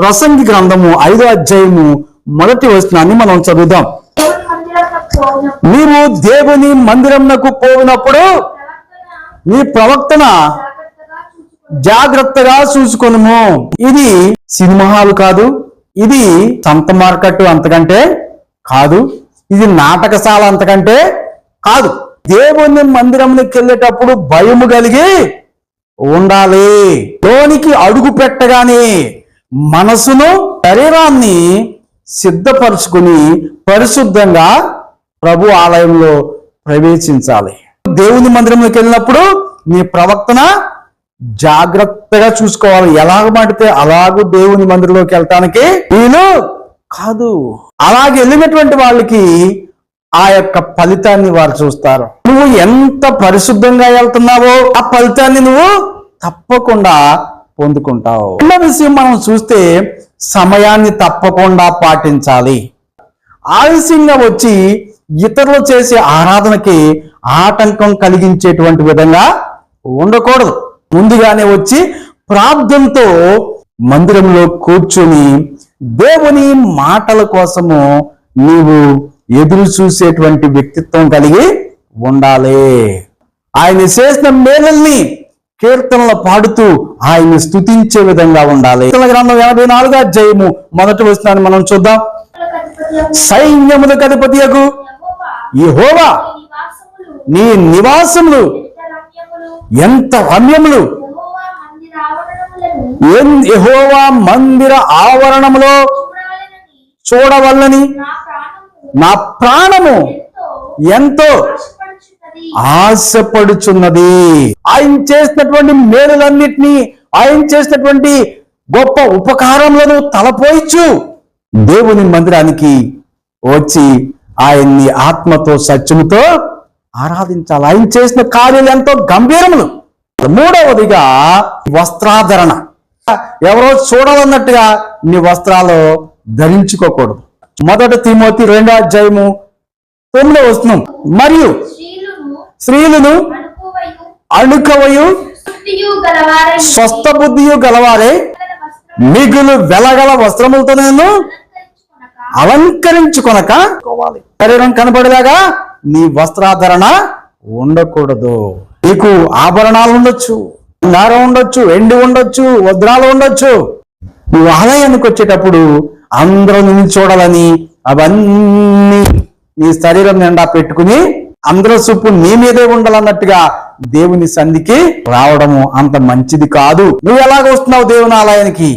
ప్రసంగి గ్రంథము 5వ అధ్యాయము 1వ వచనాన్ని మనం చదువుదాం. నీవు దేవుని మందిరమునకు పోయినప్పుడు నీ ప్రవక్తన జాగ్రత్తగా చూసుకొనుము. ఇది సినిమా హాల్ కాదు, ఇది సంత మార్కెట్ అంతకంటే కాదు, ఇది నాటకశాల అంతకంటే కాదు. దేవుని మందిరమునికి వెళ్ళేటప్పుడు భయము కలిగి ఉండాలి. లోనికి అడుగు పెట్టగానే మనసును శరీరాన్ని సిద్ధపరుచుకుని పరిశుద్ధంగా ప్రభు ఆలయంలో ప్రవేశించాలి. దేవుని మందిరంలోకి వెళ్ళినప్పుడు నీ ప్రవక్తన జాగ్రత్తగా చూసుకోవాలి. ఎలాగ మాడితే అలాగూ దేవుని మందిరంలోకి వెళ్ళటానికి వీలు కాదు. అలాగే వెళ్ళినటువంటి వాళ్ళకి ఆ యొక్క ఫలితాన్ని వారు చూస్తారు. నువ్వు ఎంత పరిశుద్ధంగా వెళ్తున్నావో ఆ ఫలితాన్ని నువ్వు తప్పకుండా పొందుకుంటావు. రెండో విషయం మనం చూస్తే సమయాన్ని తప్పకుండా పాటించాలి. ఆలస్యంగా వచ్చి ఇతరులు చేసే ఆరాధనకి ఆటంకం కలిగించేటువంటి విధంగా ఉండకూడదు. ముందుగానే వచ్చి ప్రార్థనతో మందిరంలో కూర్చుని దేవుని మాటల కోసము నీవు ఎదురు చూసేటువంటి వ్యక్తిత్వం కలిగి ఉండాలి. ఆయన చేసిన మేలల్ని కీర్తనలు పాడుతూ ఆయన్ని స్తుతించే విధంగా ఉండాలి. గ్రంథం 84వ అధ్యాయము 1వ వచనాన్ని మనం చూద్దాం. సైన్యములకు అధిపతియగు యెహోవా నీ నివాసములు ఎంత రమ్యములు, యెహోవా మందిర ఆవరణములో చూడవల్లని నా ప్రాణము ఎంతో ఆశపడుచున్నది. ఆయన చేసినటువంటి మేలులన్నిటినీ, ఆయన చేసినటువంటి గొప్ప ఉపకారములను తలపోయిచ్చు దేవుని మందిరానికి వచ్చి ఆయన్ని ఆత్మతో సత్యముతో ఆరాధించాలి. ఆయన చేసిన కార్యాలు ఎంతో గంభీరములు. మూడవదిగా వస్త్రాధరణ. ఎవరో చూడాలన్నట్టుగా నీ వస్త్రాలు ధరించుకోకూడదు. 1 తిమోతి 2వ అధ్యాయము 9వ వచనం. మరియు స్త్రీలను అణుకవయు స్వస్థ బుద్ధియు గలవారే మిగులు వెలగల వస్త్రములతో నేను అలంకరించుకొనక శరీరం కనబడేలాగా నీ వస్త్రాధరణ ఉండకూడదు. నీకు ఆభరణాలు ఉండొచ్చు, బంగారం ఉండొచ్చు, వెండి ఉండొచ్చు, వజ్రాలు ఉండొచ్చు. నువ్వు ఆలయానికి వచ్చేటప్పుడు అందరూ నిన్ను చూడాలని అవన్నీ నీ శరీరం నిండా పెట్టుకుని అందరూ చూపు నీ మీదే ఉండాలన్నట్టుగా దేవుని సన్నిధికి రావడము అంత మంచిది కాదు. నువ్వు ఎలాగ వస్తున్నావు దేవుని ఆలయానికి?